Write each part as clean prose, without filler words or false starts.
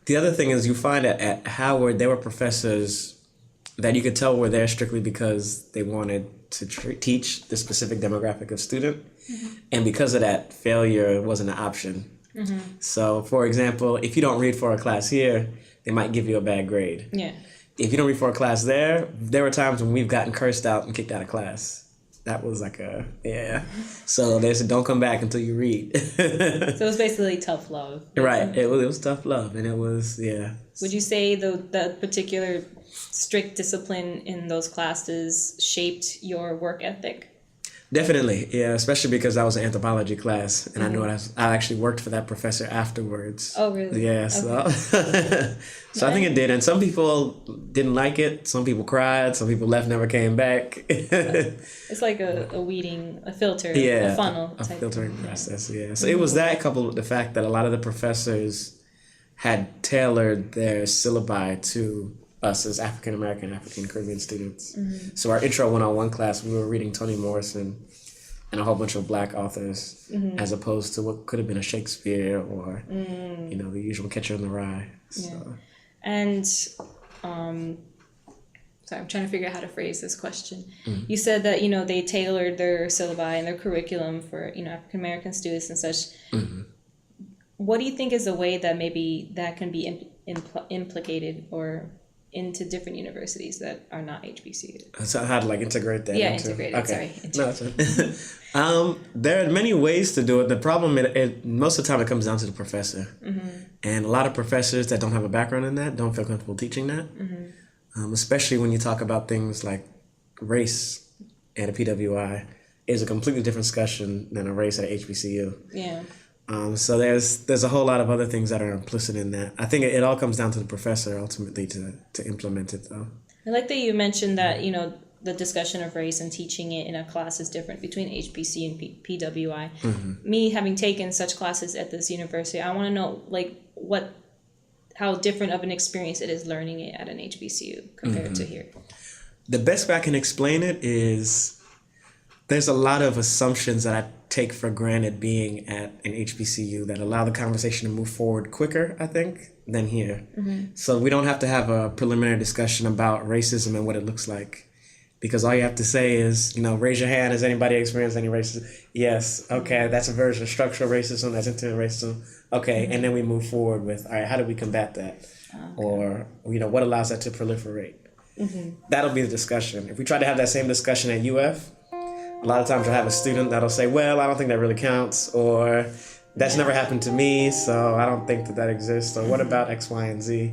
The other thing is you find at Howard, there were professors that you could tell were there strictly because they wanted to teach the specific demographic of student. And because of that, failure wasn't an option. So, for example, if you don't read for a class here, they might give you a bad grade. Yeah. If you don't read for a class there were times when we've gotten cursed out and kicked out of class. That was like so they said, don't come back until you read. So it was basically tough love. Right. It was tough love. And it was, Would you say the particular strict discipline in those classes shaped your work ethic? Definitely, yeah, especially because I was an anthropology class, and I knew I actually worked for that professor afterwards. Oh, really? Yeah, so, so I think it did, and some people didn't like it, some people cried, some people left, never came back. It's like a weeding, a filter, a funnel. A filtering process, So it was that coupled with the fact that a lot of the professors had tailored their syllabi to us as African American, African Caribbean students. So our intro 101 class, we were reading Toni Morrison and a whole bunch of Black authors, as opposed to what could have been a Shakespeare or, the usual Catcher in the Rye. So. Yeah. And, sorry, I'm trying to figure out how to phrase this question. You said that, they tailored their syllabi and their curriculum for, African American students and such. What do you think is a way that maybe that can be implicated or into different universities that are not HBCU? So how to integrate that? Integrate it. Okay. Sorry. No, there are many ways to do it. The problem, most of the time, it comes down to the professor. And a lot of professors that don't have a background in that don't feel comfortable teaching that. Especially when you talk about things like race at a PWI is a completely different discussion than a race at a HBCU. Yeah. So there's a whole lot of other things that are implicit in that. I think it all comes down to the professor ultimately to implement it, though. I like that you mentioned that, the discussion of race and teaching it in a class is different between HBC and PWI. Me having taken such classes at this university, I want to know how different of an experience it is learning it at an HBCU compared to here. The best way I can explain it is there's a lot of assumptions that I take for granted being at an HBCU that allow the conversation to move forward quicker, I think, than here. So we don't have to have a preliminary discussion about racism and what it looks like. Because all you have to say is, raise your hand. Has anybody experienced any racism? Yes. Okay, that's a version of structural racism. That's intent racism. Okay, and then we move forward with, all right, how do we combat that? Or, what allows that to proliferate? That'll be the discussion. If we try to have that same discussion at UF, a lot of times you'll have a student that'll say, well, I don't think that really counts, or that's never happened to me, so I don't think that exists, or what about X, Y, and Z?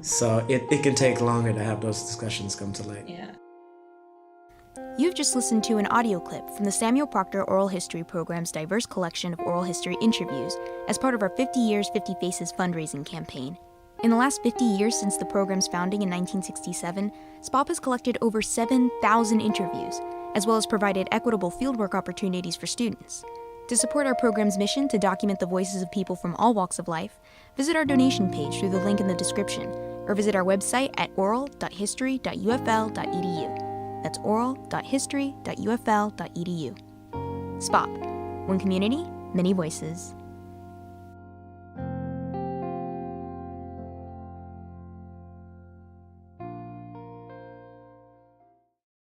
So it can take longer to have those discussions come to light. Yeah. You've just listened to an audio clip from the Samuel Proctor Oral History Program's diverse collection of oral history interviews as part of our 50 Years, 50 Faces fundraising campaign. In the last 50 years since the program's founding in 1967, SPOHP has collected over 7,000 interviews, as well as provided equitable fieldwork opportunities for students. To support our program's mission to document the voices of people from all walks of life, visit our donation page through the link in the description, or visit our website at oral.history.ufl.edu. That's oral.history.ufl.edu. SPOHP. One community, many voices.